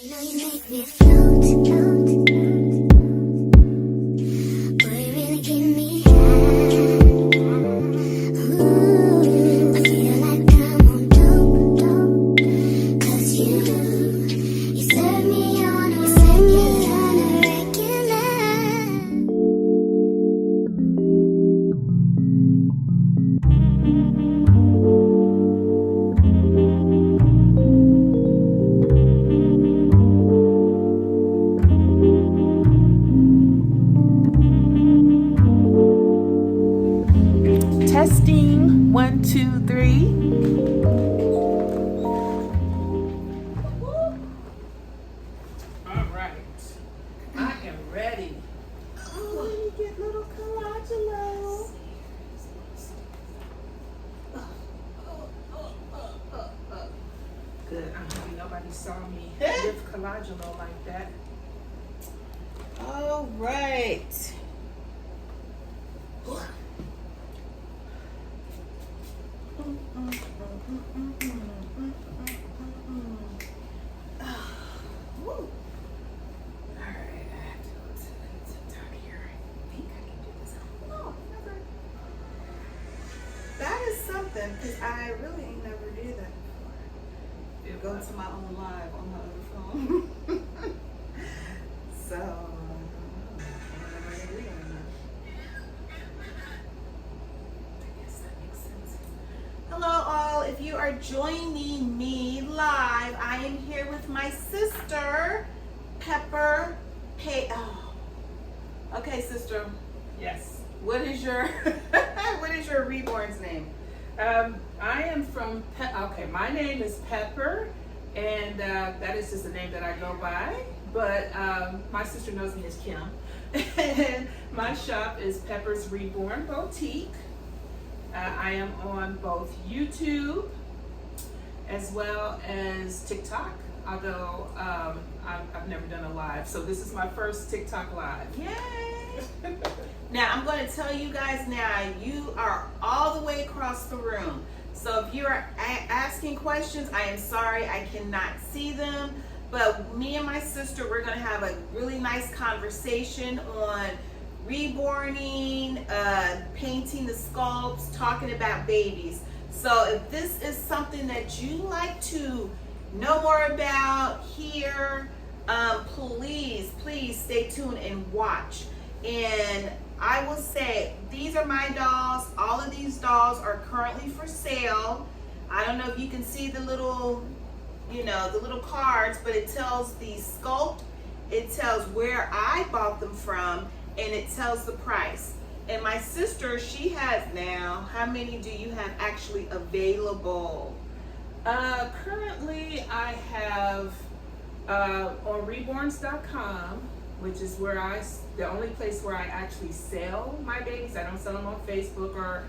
know you make me float, float, boy, you really give me high. Ooh, I feel like I'm on dope, dope, 'cause you serve me on a regular. Testing 1, 2, 3. All right, I am ready. Oh, let me get little Colangelo. Good. I'm happy nobody saw me with Colangelo like that. All right. That is something, because I really ain't never did that before. Go to my own live on my other phone. So, I never did that. I guess that makes sense. Hello all, if you are joining me live, I am here with my sister, Pepper Oh. Okay, sister. Yes. What is your Reborn's name? I am from, my name is Pepper, and that is just the name that I go by, but my sister knows me as Kim, and my shop is Pepper's Reborn Boutique. I am on both YouTube as well as TikTok, although I've never done a live, so this is my first TikTok live. Yay! Now, I'm going to tell you guys now, you are all the way across the room. So if you are asking questions, I am sorry, I cannot see them. But me and my sister, we're going to have a really nice conversation on reborning, painting the sculpts, talking about babies. So if this is something that you like to know more about, hear, please stay tuned and watch. And I will say, these are my dolls. All of these dolls are currently for sale. I don't know if you can see the little, the little cards, but it tells the sculpt, it tells where I bought them from, and it tells the price. And my sister, she has now, how many do you have actually available? Currently I have on reborns.com, which is where the only place where I actually sell my babies. I don't sell them on Facebook or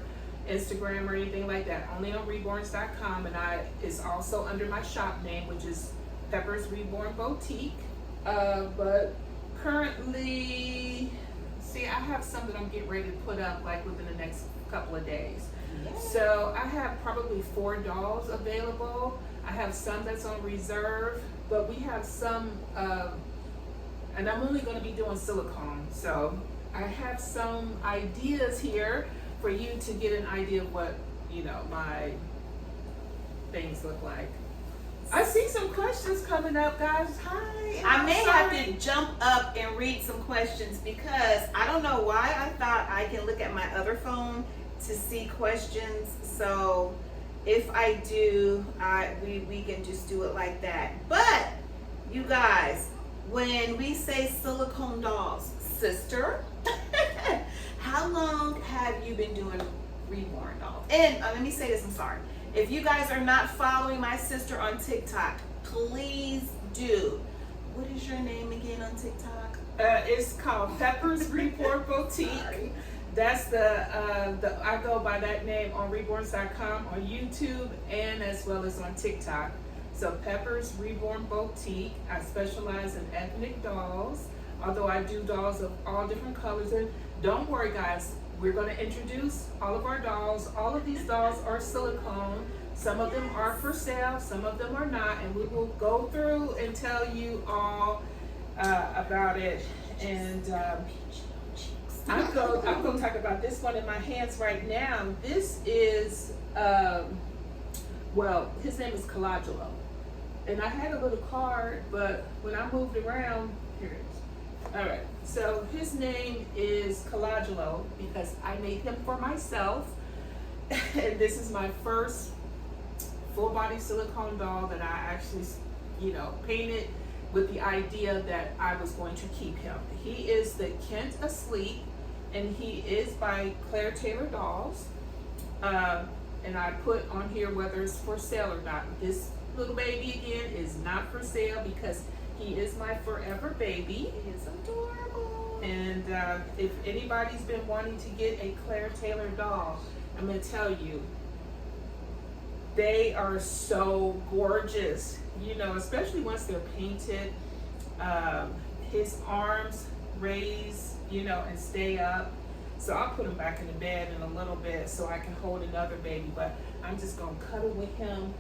Instagram or anything like that, only on reborns.com, and it's also under my shop name, which is Pepper's Reborn Boutique. But currently, see, I have some that I'm getting ready to put up like within the next couple of days. Yay. So I have probably 4 dolls available. I have some that's on reserve, but we have some, and I'm only going to be doing silicone. So I have some ideas here for you to get an idea of what, my things look like. I see some questions coming up, guys. Hi. I may have to jump up and read some questions because I don't know why I thought I can look at my other phone to see questions. So if I do, we can just do it like that. But you guys, when we say silicone dolls, sister, how long have you been doing Reborn dolls? And let me say this, I'm sorry. If you guys are not following my sister on TikTok, please do. What is your name again on TikTok? It's called Pepper's Reborn Boutique. That's I go by that name on reborns.com, on YouTube, and as well as on TikTok. So Pepper's Reborn Boutique. I specialize in ethnic dolls, although I do dolls of all different colors. And don't worry, guys, we're going to introduce all of our dolls. All of these dolls are silicone, Some of them are for sale, some of them are not, and we will go through and tell you all about it. And I'm going to talk about this one in my hands right now. This is, well, his name is Colagelo. And I had a little card, but when I moved around, here it is. All right, so his name is Colagelo because I made him for myself. And this is my first full body silicone doll that I actually, painted with the idea that I was going to keep him. He is the Kent Asleep, and he is by Claire Taylor Dolls. And I put on here whether it's for sale or not. This little baby again is not for sale because he is my forever baby. He is adorable. And if anybody's been wanting to get a Claire Taylor doll, I'm going to tell you, they are so gorgeous, especially once they're painted. His arms raise, and stay up. So I'll put him back in the bed in a little bit so I can hold another baby, but I'm just going to cuddle with him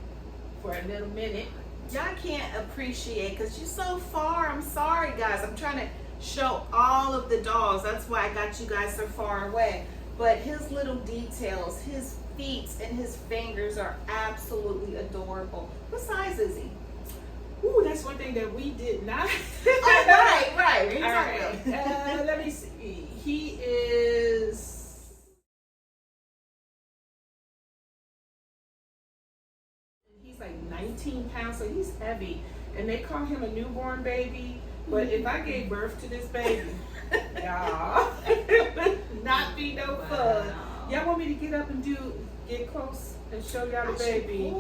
for a little minute. Y'all can't appreciate because you're so far. I'm sorry, guys. I'm trying to show all of the dolls. That's why I got you guys so far away. But his little details, his feet and his fingers are absolutely adorable. What size is he? Ooh, that's one thing that we did not. Oh, right. All right. Let me see. He is. He's like 19 pounds, so he's heavy. And they call him a newborn baby. But if I gave birth to this baby, y'all, not be no fun. Y'all want me to get up and get close and show y'all the baby?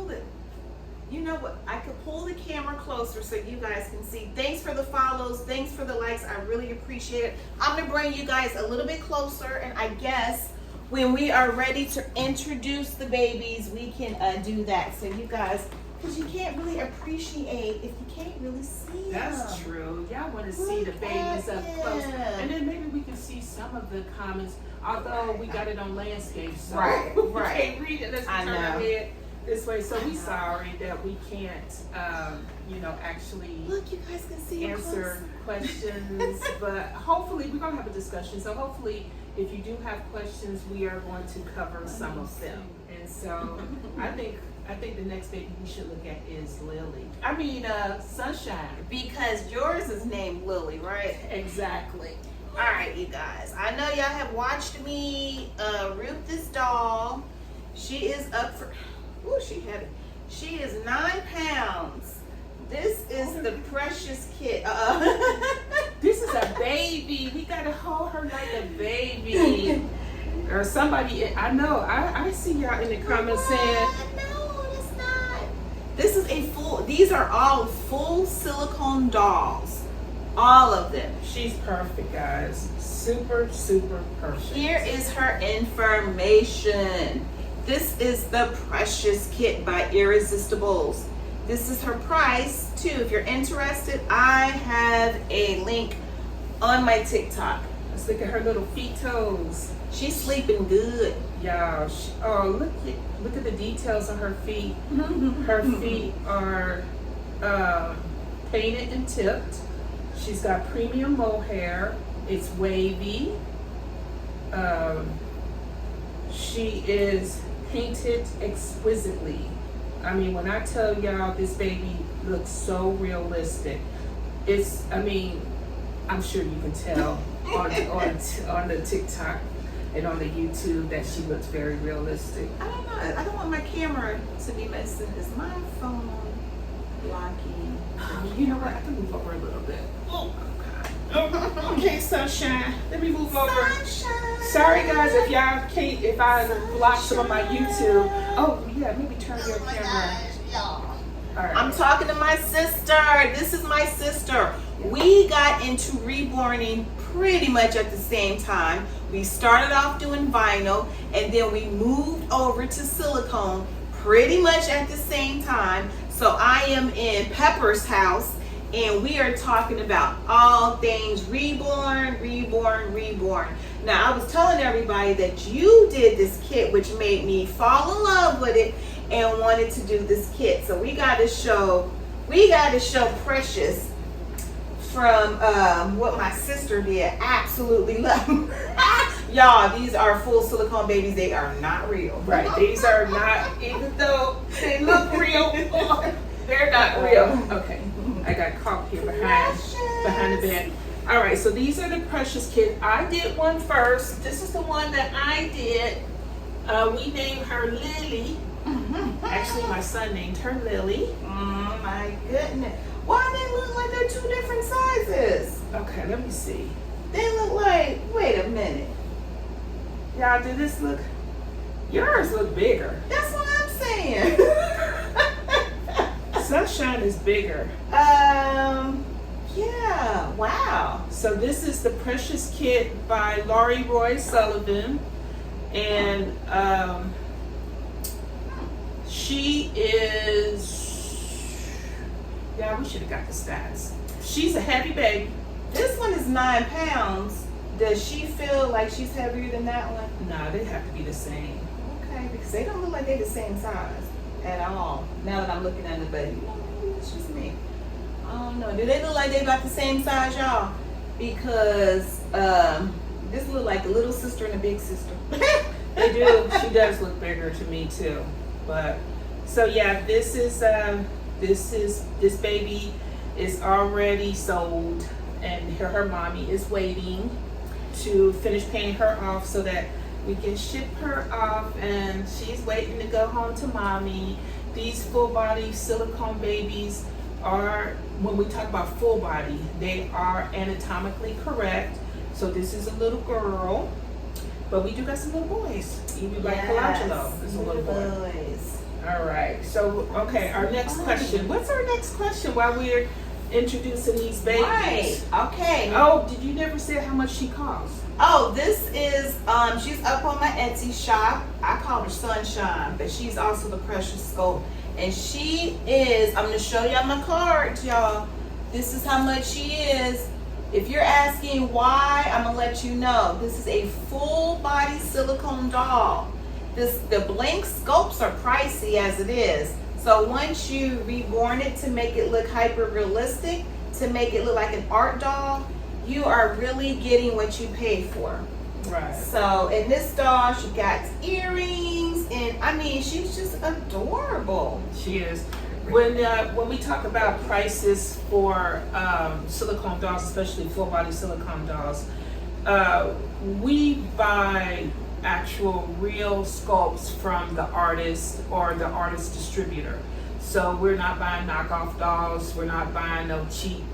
You know what? I could pull the camera closer so you guys can see. Thanks for the follows. Thanks for the likes. I really appreciate it. I'm going to bring you guys a little bit closer. And I guess when we are ready to introduce the babies, we can do that. So you guys, because you can't really appreciate if you can't really see That's them. true. Y'all want to see the babies up close. And then maybe we can see some of the comments. Although we got it on landscape, so Right. we can't read it unless we I turn our know. head this way. So we sorry that we can't, actually Look, you guys can see them answer questions. But hopefully we're gonna have a discussion. So hopefully, if you do have questions, we are going to cover some of them. And so I think the next baby we should look at is Lily. I mean, Sunshine. because yours is named Lily, right? Exactly. All right, you guys. I know y'all have watched me root this doll. She is up for. Ooh, she heavy. She is 9 pounds. This is the precious kid. This is a baby. We gotta hold her like a baby. Or somebody. I know. I see y'all in the comments saying. No, it's not. This is a full. These are all full silicone dolls. All of them. She's perfect, guys. Super, super perfect. Here is her information. This is the Precious Kit by Irresistibles. This is her price too. If you're interested, I have a link on my TikTok. Let's look at her little feet toes. She's sleeping good. Y'all, look at the details on her feet. Her feet are painted and tipped. She's got premium mohair. It's wavy. She is painted exquisitely. I mean, when I tell y'all this baby looks so realistic, I'm sure you can tell on the TikTok and on the YouTube that she looks very realistic. I don't know. I don't want my camera to be messing. Is my phone blocking? You know what? I can move over a little bit. Okay, Sunshine. Let me move over. Sunshine. Sorry, guys, if I block some of my YouTube. Oh, yeah, maybe turn your camera. All right. I'm talking to my sister. This is my sister. We got into reborning pretty much at the same time. We started off doing vinyl, and then we moved over to silicone pretty much at the same time. So I am in Pepper's house, and we are talking about all things reborn. Now, I was telling everybody that you did this kit, which made me fall in love with it, and wanted to do this kit. So we got to show Precious from what my sister did. Absolutely love them. Y'all, these are full silicone babies. They are not real. Right. These are not, even though they look real, they're not real. Okay. I got caught here behind the bed. All right. So these are the Precious kit. I did one first. This is the one that I did. We named her Lily. Actually, my son named her Lily. Oh my goodness. Why they look like they're two different sizes? Okay, let me see. They look like, wait a minute. Y'all, did this look? Yours look bigger. That's what I'm saying. Sunshine is bigger. Yeah, wow. So this is the Precious Kit by Laurie Roy Sullivan. And she is, yeah, we should have got the stats. She's a heavy baby. This one is 9 pounds. Does she feel like she's heavier than that one? Nah, they have to be the same. Okay, because they don't look like they're the same size at all. Now that I'm looking at it, but maybe it's just me. I don't know. Do they look like they about the same size, y'all? Because this look like the little sister and the big sister. They do. She does look bigger to me too. But so yeah, this baby is already sold, and her mommy is waiting to finish paying her off so that we can ship her off, and she's waiting to go home to mommy. These full body silicone babies are, when we talk about full body, they are anatomically correct. So this is a little girl, but we do got some little boys. Even like Colangelo is a little boy. All right. So okay, our next question. What's our next question while we're introducing these babies? Right. Okay. Oh, did you never say how much she costs? Oh, this is she's up on my Etsy shop. I call her Sunshine, but she's also the Precious Sculpt. And she is, I'm gonna show y'all my cards, y'all. This is how much she is. If you're asking why, I'm gonna let you know. This is a full body silicone doll. The blank sculpts are pricey as it is. So once you reborn it to make it look hyper realistic, to make it look like an art doll, you are really getting what you pay for. Right. So in this doll, she got earrings, and I mean, she's just adorable. She is. When we talk about prices for silicone dolls, especially full body silicone dolls, we buy actual real sculpts from the artist or the artist distributor. So we're not buying knockoff dolls. We're not buying no cheap,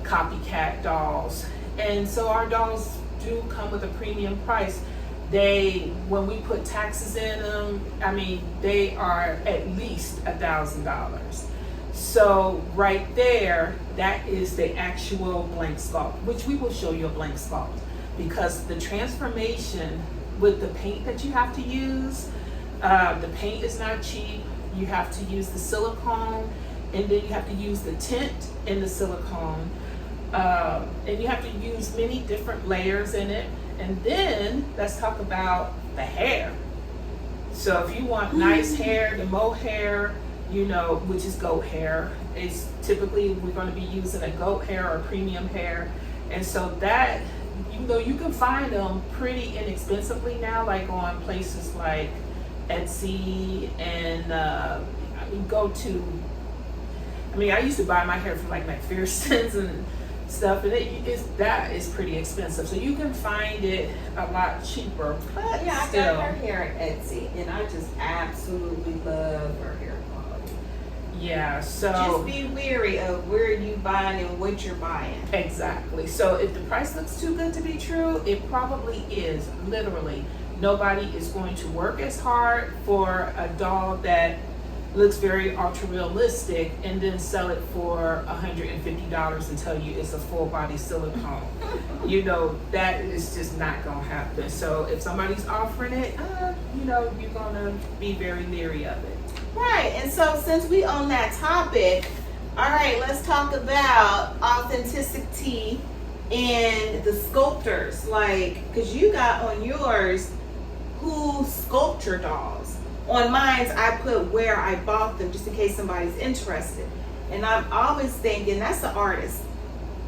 copycat dolls. And so our dolls do come with a premium price. When we put taxes in them, I mean, they are at least $1,000. So right there, that is the actual blank sculpt, which we will show you a blank sculpt, because the transformation with the paint that you have to use, the paint is not cheap. You have to use the silicone, and then you have to use the tint in the silicone, and you have to use many different layers in it. And then let's talk about the hair. So if you want nice hair, the mohair, which is goat hair, is typically we're going to be using a goat hair or premium hair. And so that, you can find them pretty inexpensively now, like on places like Etsy, and I used to buy my hair from like McPherson's and stuff, and that is pretty expensive. So you can find it a lot cheaper. But yeah, still. I got her hair at Etsy, and I just absolutely love her hair quality. Yeah, so just be wary of where you buying and what you're buying. Exactly. So if the price looks too good to be true, it probably is. Literally, nobody is going to work as hard for a doll that looks very ultra realistic and then sell it for $150 and tell you it's a full body silicone. That is just not gonna happen. So if somebody's offering it, you're gonna be very leery of it. Right. And so since we on that topic, all right, let's talk about authenticity and the sculptors. Like, because you got on yours who sculpt your dolls. On mine, I put where I bought them just in case somebody's interested. And I'm always thinking that's the artist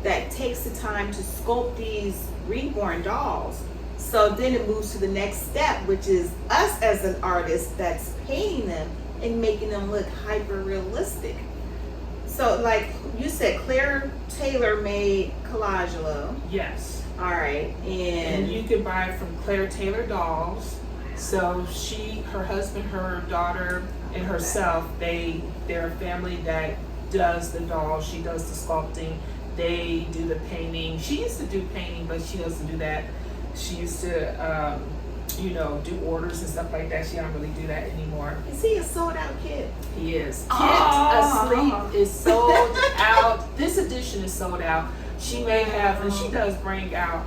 that takes the time to sculpt these reborn dolls. So then it moves to the next step, which is us as an artist that's painting them and making them look hyper realistic. So like you said, Claire Taylor made Collagelo. Yes. All right. And you can buy it from Claire Taylor Dolls. So she, her husband, her daughter, and herself, they're a family that does the dolls. She does the sculpting. They do the painting. She used to do painting, but she doesn't do that. She used to, do orders and stuff like that. She don't really do that anymore. Is he a sold out kid? He is. Kit Asleep is sold out. This edition is sold out. She may have, and she does bring out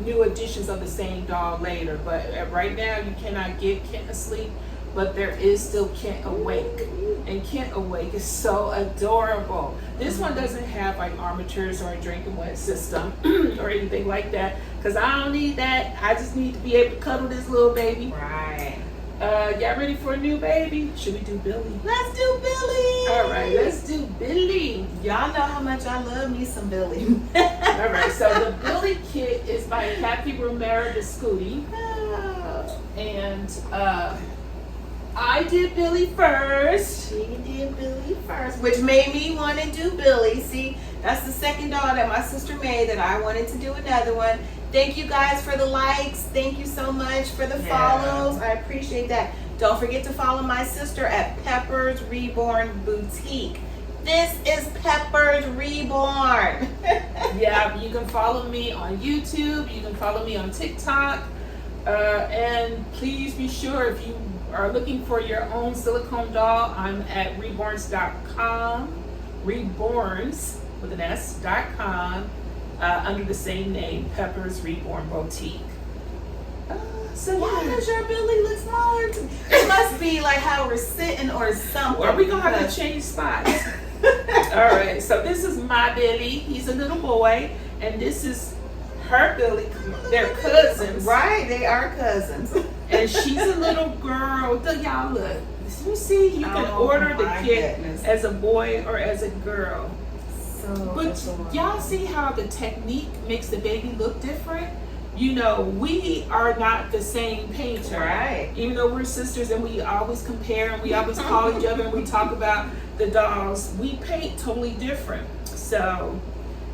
new editions of the same doll later, but right now you cannot get Kent Asleep, but there is still Kent Awake, and Kent Awake is so adorable. This one doesn't have like armatures or a drinking wet system or anything like that, because I don't need that. I just need to be able to cuddle this little baby. Right. Y'all ready for a new baby? Should we do Billy? Let's do Billy. All right, let's do Billy. Y'all know how much I love me some Billy. All right, so the Billy kit is by Kathy Romero Descuti. And I did Billy first. She did Billy first, which made me want to do Billy. See, that's the second doll that my sister made that I wanted to do another one. Thank you guys for the likes. Thank you so much for the follows. I appreciate that. Don't forget to follow my sister at Pepper's Reborn Boutique. This is Pepper's Reborn. Yeah, you can follow me on YouTube. You can follow me on TikTok. And please be sure, if you are looking for your own silicone doll, I'm at reborns.com. Reborns with an S.com. Under the same name, Pepper's Reborn Boutique. So why does your Billy look smaller? It must be like how we're sitting or something. Are we gonna have to change spots? All right. So this is my Billy. He's a little boy, and this is her Billy. They're cousins, right? They are cousins. And she's a little girl. Look, y'all look. You see, you can order the kit as a boy or as a girl. But y'all see how the technique makes the baby look different? You know, we are not the same painter. Right. Even though we're sisters and we always compare and we always call each other and we talk about the dolls, we paint totally different. So,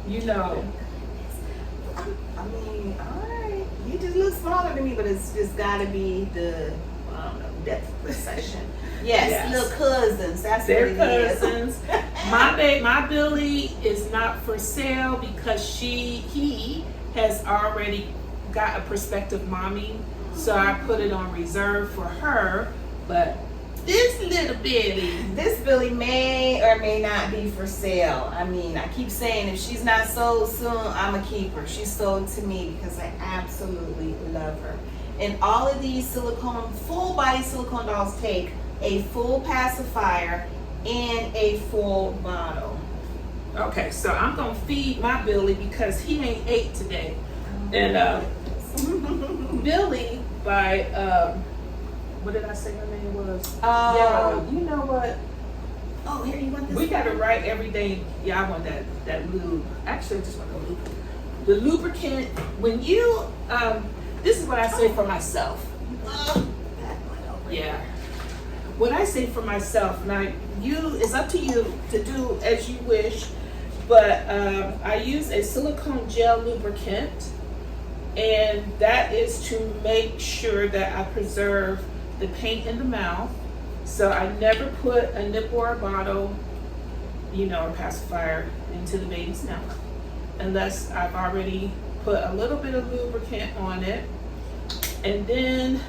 you know. I mean, all right. You just look smaller than me, but it's just got to be the, I don't know, depth perception. Yes, little cousins. That's they're what it cousins. is. My Billy is not for sale because he has already got a prospective mommy, so I put it on reserve for her. But this little Billy may or may not be for sale. I mean, I keep saying if she's not sold soon, I'm a keeper. She's sold to me because I absolutely love her. And all of these silicone, full body silicone dolls take a full pacifier and a full bottle. Okay, so I'm gonna feed my Billy because he ain't ate today. And Billy by what did I say her name was? Yeah, you know what? Oh, here, you want this? We gotta write every day. Yeah, I want that lube. Actually, I just want the lube. The lubricant. When you this is what I say for myself. Yeah. What I say for myself, now it's up to you to do as you wish, but I use a silicone gel lubricant, and that is to make sure that I preserve the paint in the mouth. So I never put a nipple or a bottle, or pacifier into the baby's mouth unless I've already put a little bit of lubricant on it. And then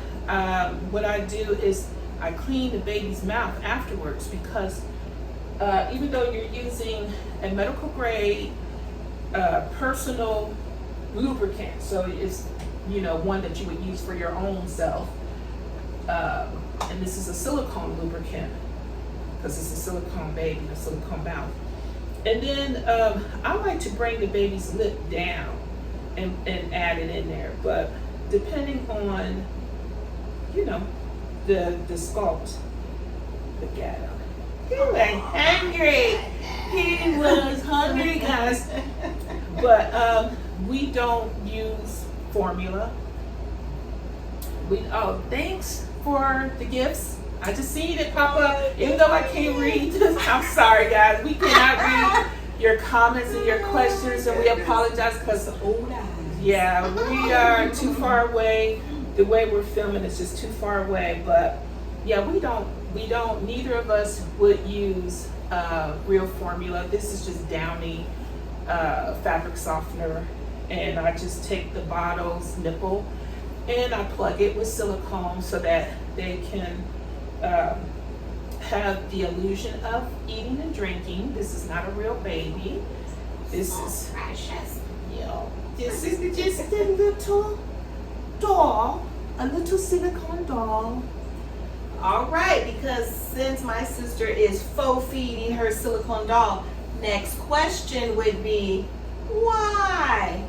what I do is I clean the baby's mouth afterwards, because even though you're using a medical grade personal lubricant, so it's one that you would use for your own self, and this is a silicone lubricant because it's a silicone baby, a silicone mouth. And then I like to bring the baby's lip down and add it in there, but depending on the sculpt. Look at him. He was hungry. He was hungry, guys. But we don't use formula. Thanks for the gifts. I just seen it pop up. Even though I can't read, I'm sorry, guys. We cannot read your comments and your questions, and we apologize because yeah, we are too far away. The way we're filming is just too far away. But yeah, we don't. Neither of us would use real formula. This is just Downy fabric softener, and I just take the bottle's nipple and I plug it with silicone so that they can have the illusion of eating and drinking. This is not a real baby. This is precious. This is just a little doll, a little silicone doll. All right, because since my sister is faux feeding her silicone doll, next question would be, why?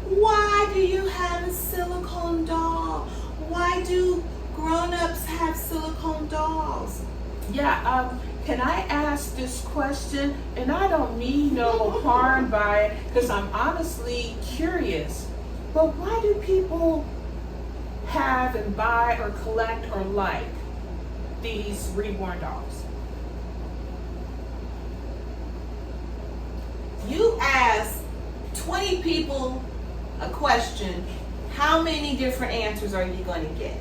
Why do you have a silicone doll? Why do grown-ups have silicone dolls? Yeah, can I ask this question? And I don't mean no harm by it, because I'm honestly curious. But why do people have and buy or collect or like these Reborn dolls? You ask 20 people a question, how many different answers are you going to get?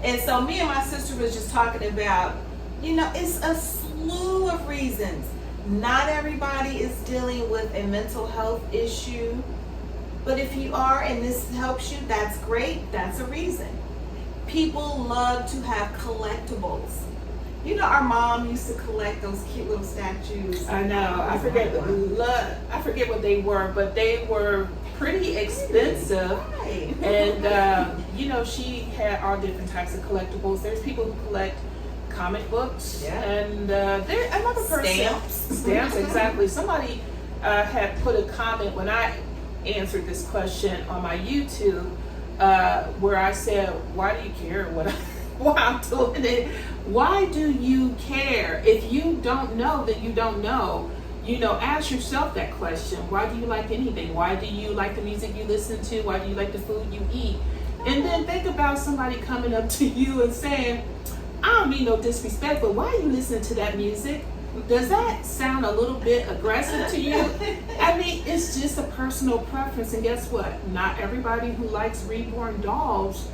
And so me and my sister was just talking about, it's a slew of reasons. Not everybody is dealing with a mental health issue, but if you are and this helps you, that's great. That's a reason. People love to have collectibles. Our mom used to collect those cute little statues. I know. I forget what they were, but they were pretty expensive. Right. And she had all different types of collectibles. There's people who collect comic books, and there another person stamps exactly. Somebody had put a comment when I answered this question on my YouTube, where I said, "Why do you care why I'm doing it? Why do you care? If you don't know, then you don't know. Ask yourself that question. Why do you like anything? Why do you like the music you listen to? Why do you like the food you eat? And then think about somebody coming up to you and saying, I don't mean no disrespect, but why are you listening to that music? Does that sound a little bit aggressive to you? I mean, it's just a personal preference. And guess what? Not everybody who likes Reborn dolls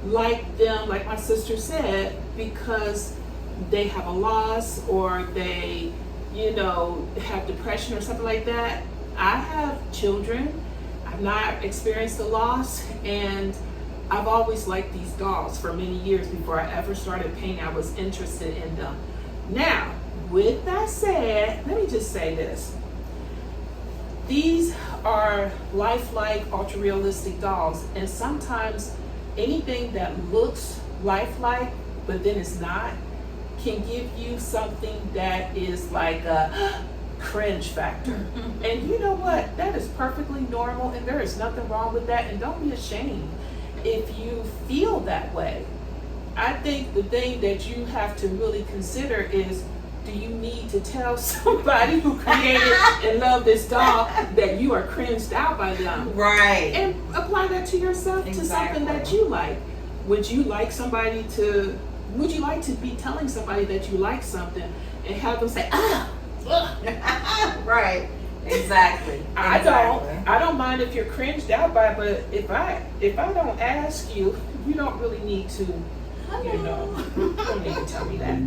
like them, like my sister said, because they have a loss or they, have depression or something like that. I have children. I've not experienced a loss, and I've always liked these dolls for many years. Before I ever started painting, I was interested in them. Now, with that said, let me just say this. These are lifelike, ultra-realistic dolls, and sometimes anything that looks lifelike, but then it's not, can give you something that is like a cringe factor. And you know what? That is perfectly normal, and there is nothing wrong with that, and don't be ashamed if you feel that way. I think the thing that you have to really consider is, do you need to tell somebody who created and loved this doll that you are cringed out by them? Right. And apply that to yourself, to something that you like. Would you like to be telling somebody that you like something and have them say, Right. Exactly. I don't mind if you're cringed out by it, but if I don't ask you, you don't really need to, you don't need to tell me that.